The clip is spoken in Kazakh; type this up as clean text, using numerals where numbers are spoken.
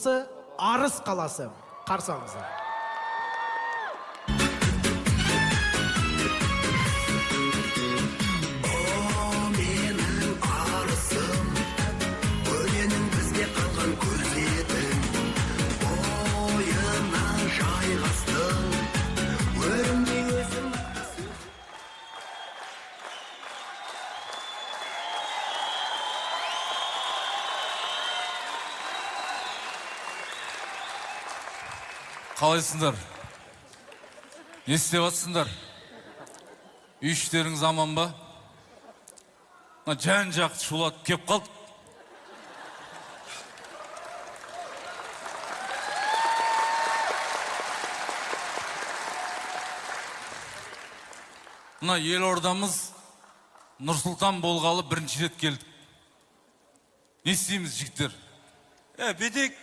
облысы Арыс қаласы. Қарсы алыңыздар. Қалайсыңдар? Не істеп жатсыңдар? Үй іштеріңіз аман ба? Жан жақты шулатып кеп қалды. Мына елордамыз Нұрсұлтан болғалы бірінші рет келдік. Не істейміз, жігіттер? Бедек